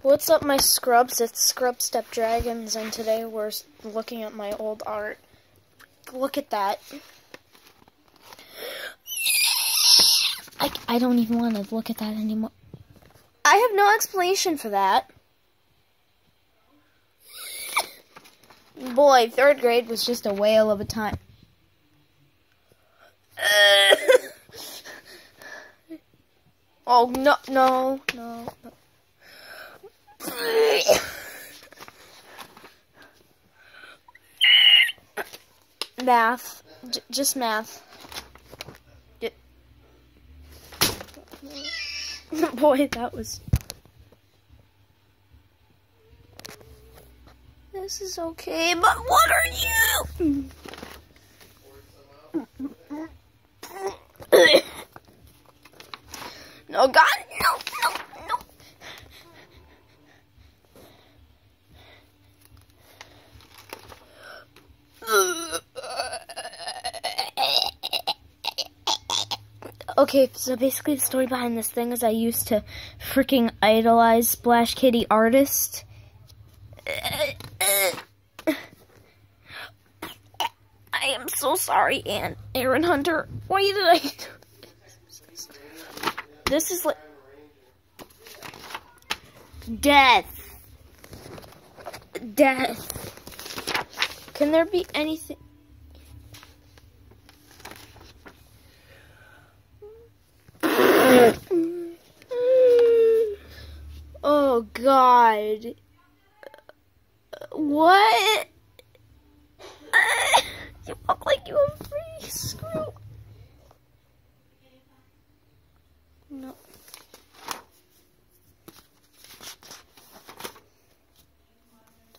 What's up, my scrubs? It's Scrub Step Dragons, and today we're looking at my old art. Look at that. I don't even want to look at that anymore. I have no explanation for that. Boy, 3rd grade was just a whale of a time. Oh, no. Math. Just math. Boy, that was... This is okay, but what are you? No, God, no. Okay, so basically the story behind this thing is I used to freaking idolize Splash Kitty artist. I am so sorry, Aaron Hunter. Why did I do this? This is like death. Can there be anything? Oh God. What? You look like you have free screw. No.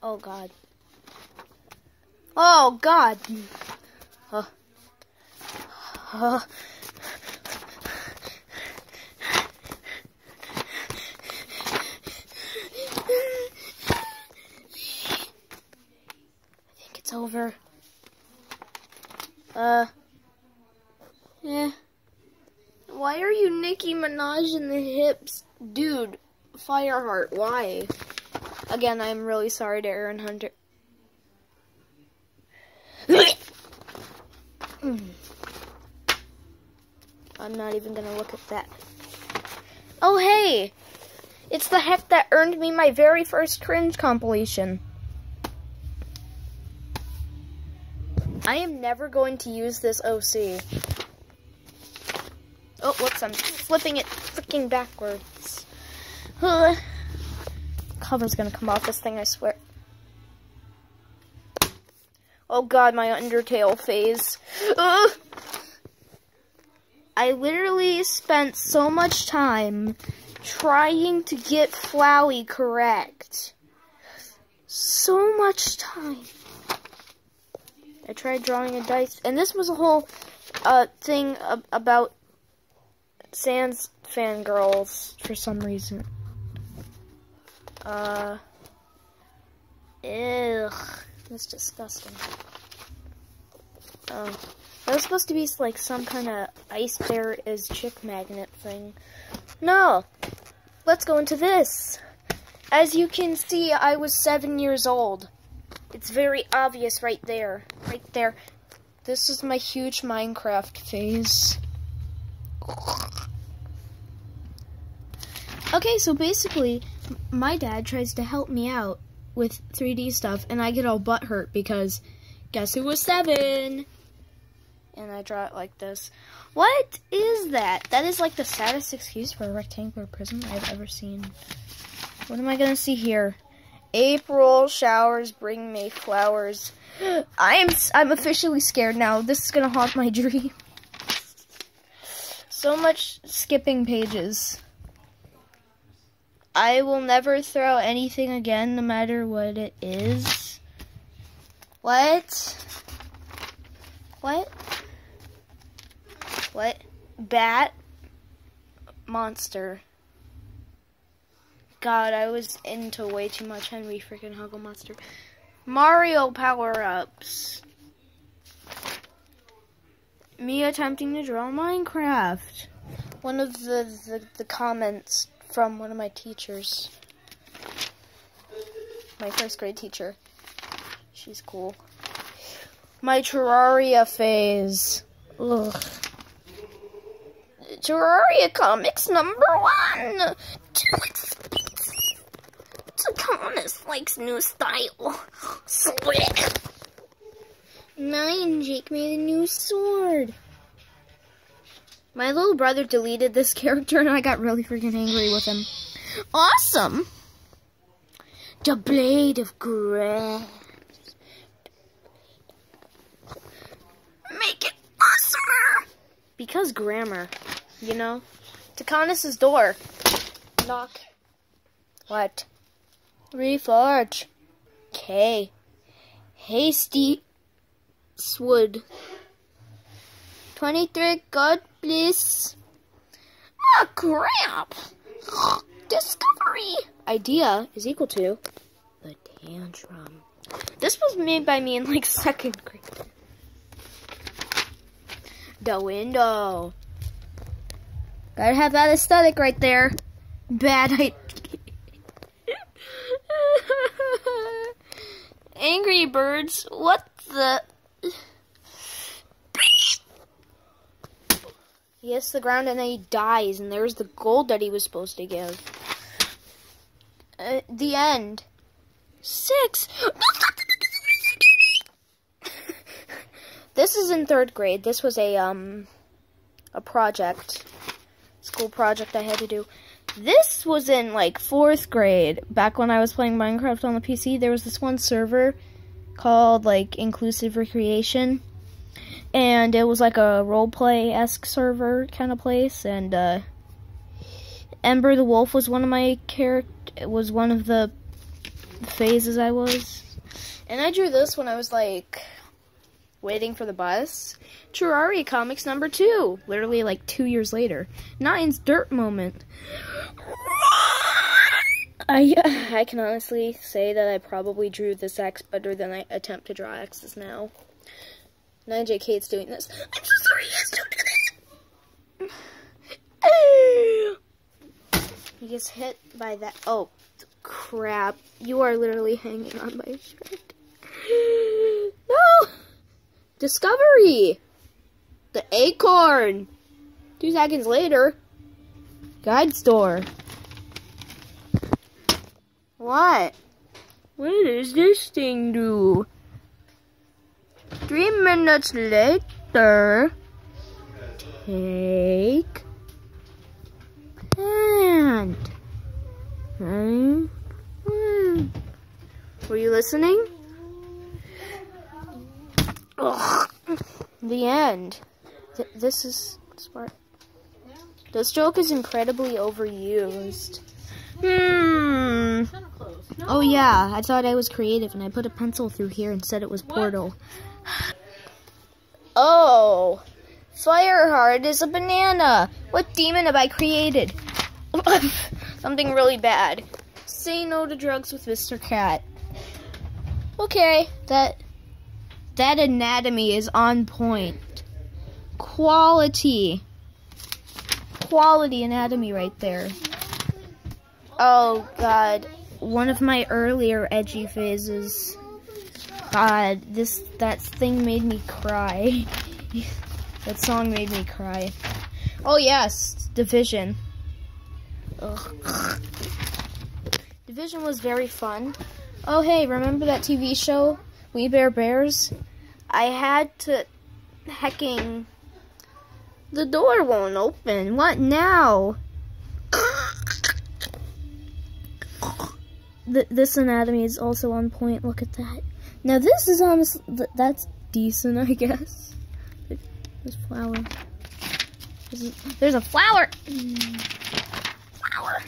Oh God. Oh God. Over. Yeah. Why are you Nicki Minaj in the hips? Dude, Fireheart, why? Again, I'm really sorry to Aaron Hunter. I'm not even gonna look at that. Oh, hey! It's the heck that earned me my very first cringe compilation. I am never going to use this OC. Oh, whoops, I'm flipping it freaking backwards. Cover's gonna come off this thing, I swear. Oh God, my Undertale phase. I literally spent so much time trying to get Flowey correct. So much time. I tried drawing a dice, and this was a whole thing about Sans fangirls for some reason. Ew, that's disgusting. That was supposed to be like some kind of ice bear is chick magnet thing. No, let's go into this. As you can see, I was 7 years old. It's very obvious right there. Right there. This is my huge Minecraft phase. Okay, so basically, my dad tries to help me out with 3D stuff, and I get all butthurt because guess who was 7? And I draw it like this. What is that? That is like the saddest excuse for a rectangular prism I've ever seen. What am I gonna see here? April showers bring me flowers. I'm officially scared now. This is gonna haunt my dream. So much skipping pages. I will never throw anything again, no matter what it is. What? Bat? Monster. God, I was into way too much Henry freaking Huggle Monster. Mario power-ups. Me attempting to draw Minecraft. One of the comments from one of my teachers. my first grade teacher. She's cool. My Terraria phase. Ugh. Terraria comics #1. Too expensive. Taconis likes new style. Slick. Mine Jake made a new sword. My little brother deleted this character and I got really freaking angry with him. Awesome! The blade of grass. Make it awesomer! Because grammar, you know? Taconis' door. Knock. What? Reforge. Okay. Hasty Swood. 23, God please. Ah, crap! Discovery! Idea is equal to the tantrum. This was made by me in like 2nd grade. The window. Gotta have that aesthetic right there. Bad idea. Angry Birds. What the? He hits the ground and then he dies, and there's the gold that he was supposed to give. The end. 6. This is in 3rd grade. This was a project, school project I had to do. This was in like 4th grade. Back when I was playing Minecraft on the PC, there was this one server called like Inclusive Recreation. And it was like a roleplay-esque server kind of place, and Ember the Wolf was one of my was one of the phases I was. And I drew this when I was like waiting for the bus. Terraria comics #2, literally like 2 years later. 9's dirt moment. I can honestly say that I probably drew this X better than I attempt to draw X's now. 9JK's doing this. I'm so sorry, yes, don't do that. He gets hit by that. Oh, crap. You are literally hanging on by a shirt. No! Discovery! The acorn! 2 seconds later. Guide store. What? What does this thing do? 3 minutes later, take plant. Were you listening? Ugh. The end. This is smart. This joke is incredibly overused. Oh yeah, I thought I was creative and I put a pencil through here and said it was Portal. Oh, Fireheart is a banana. What demon have I created? Something really bad. Say no to drugs with Mr. Cat. Okay, that anatomy is on point. Quality anatomy right there. Oh God, one of my earlier edgy phases. God, that thing made me cry. That song made me cry. Oh yes, Division. Ugh. Division was very fun. Oh hey, remember that TV show, We Bare Bears? I had to hecking. The door won't open. What now? This anatomy is also on point. Look at that. Now this is honestly, that's decent, I guess. There's flower. There's a flower. Flower.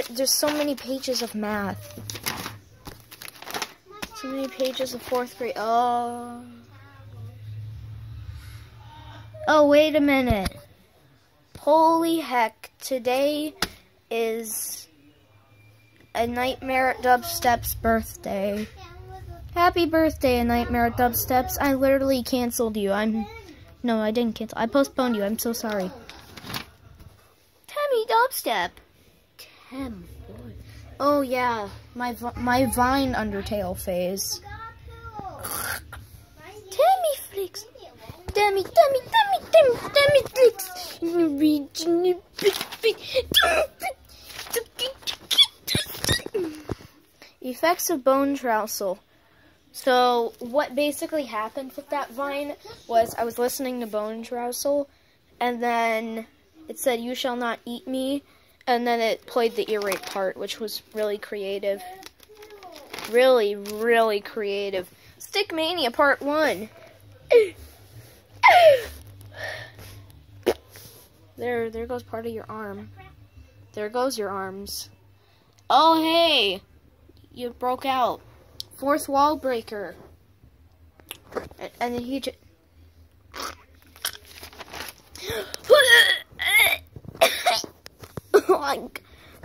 There's so many pages of math. So many pages of 4th grade. Oh, wait a minute. Holy heck. Today is a Nightmare at Dubstep's birthday. Happy birthday, A Nightmare at Dubstep's. I literally canceled you. No, I didn't cancel. I postponed you. I'm so sorry. Tammy Dubstep. Boy. Oh yeah, my Vine Undertale phase. Tammy flicks. Tammy flicks. Effects of bone trousel. So what basically happened with that Vine was I was listening to Bone Trousel, and then it said, "You shall not eat me," and then it played the ear rape part, which was really creative. Really, really creative. Stickmania Part 1. There goes part of your arm. There goes your arms. Oh, hey! You broke out. Fourth wall breaker. And then he just...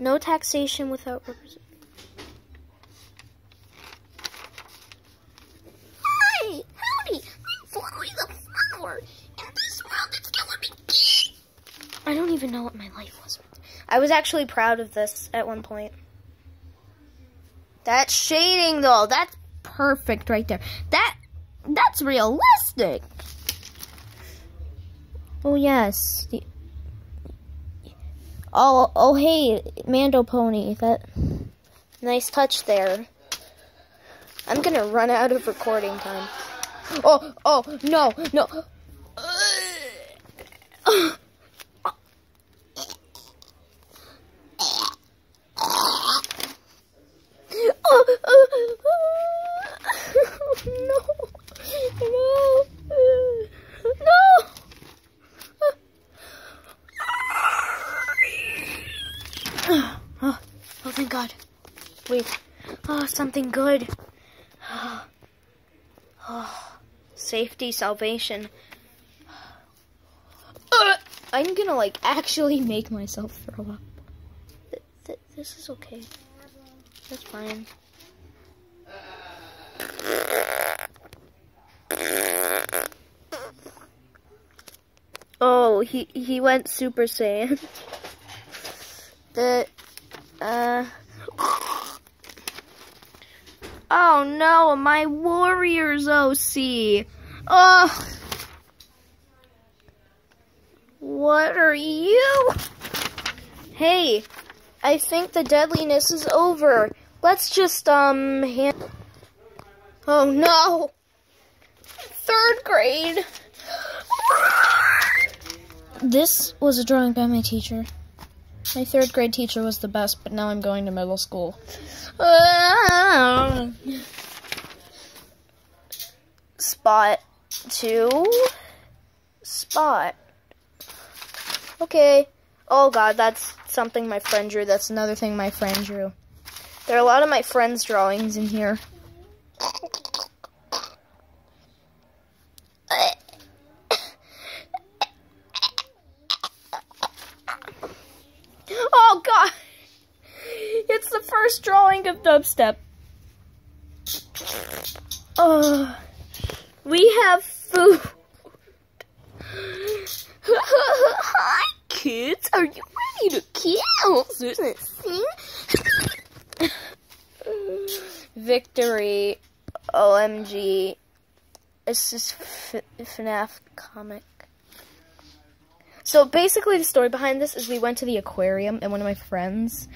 No taxation without representation. Hi! Howdy! I'm Flurry the Flower. In this world, it's gonna be... I don't even know what my life was. I was actually proud of this at one point. That's shading, though. That's perfect right there. That's realistic. Oh, yes. Oh, hey, Mando Pony. That nice touch there. I'm gonna run out of recording time. Oh, no. Oh, thank God. Wait. Oh, something good. Oh, safety, salvation. I'm gonna, like, actually make myself throw up. This is okay. That's fine. Oh, he went Super Saiyan. Oh no, my Warriors OC. Oh. What are you? Hey, I think the deadliness is over. Let's just, Oh no! 3rd grade! This was a drawing by my teacher. My 3rd grade teacher was the best, but now I'm going to middle school. Spot 2. Spot. Okay. Oh God, that's something my friend drew. That's another thing my friend drew. There are a lot of my friend's drawings in here. Oh God! It's the first drawing of dubstep. We have food. Hi kids, are you ready to kill? Susan, sing. Victory. OMG. It's just FNAF comic. So basically the story behind this is we went to the aquarium and one of my friends,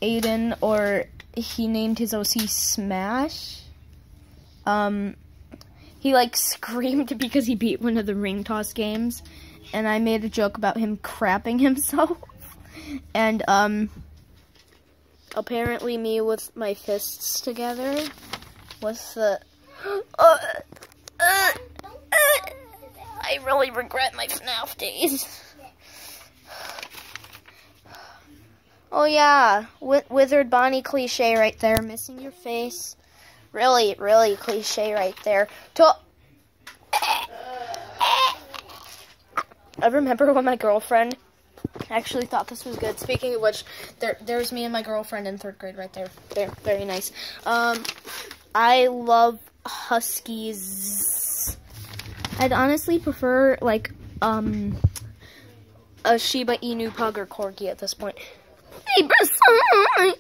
Aiden, or he named his OC Smash. He like screamed because he beat one of the ring toss games, and I made a joke about him crapping himself. And apparently me with my fists together was the I really regret my FNAF days. Oh yeah, Withered Bonnie cliche right there, missing your face. Really, really cliche right there. I remember when my girlfriend actually thought this was good. Speaking of which, there's me and my girlfriend in 3rd grade right there. There, very nice. I love huskies. I'd honestly prefer like a Shiba Inu pug or corgi at this point. Hey, Bryson,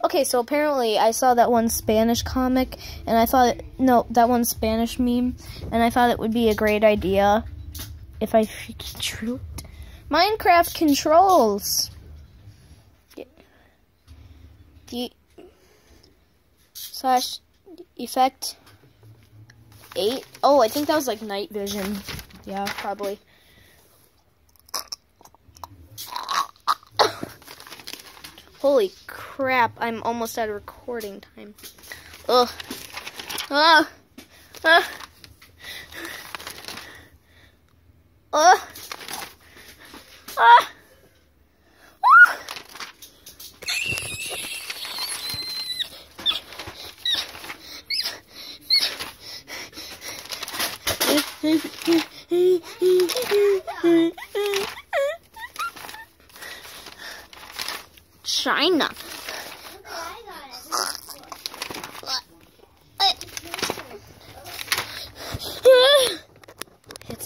Okay, so apparently I saw that one Spanish comic, and I thought, that one Spanish meme, and I thought it would be a great idea if I drew it. Minecraft controls. Slash effect 8. Oh, I think that was like night vision. Yeah, probably. Holy crap, I'm almost out of recording time. Ugh. Ah. Ah. Ah. Ah. China.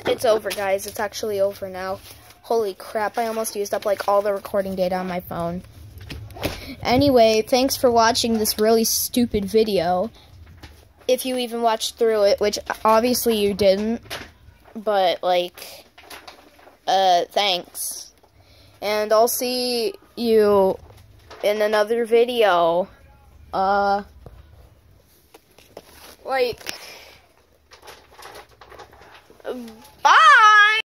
It's over, guys. It's actually over now. Holy crap, I almost used up like all the recording data on my phone. Anyway, thanks for watching this really stupid video. If you even watched through it, which obviously you didn't, but like, thanks. And I'll see you in another video. Bye!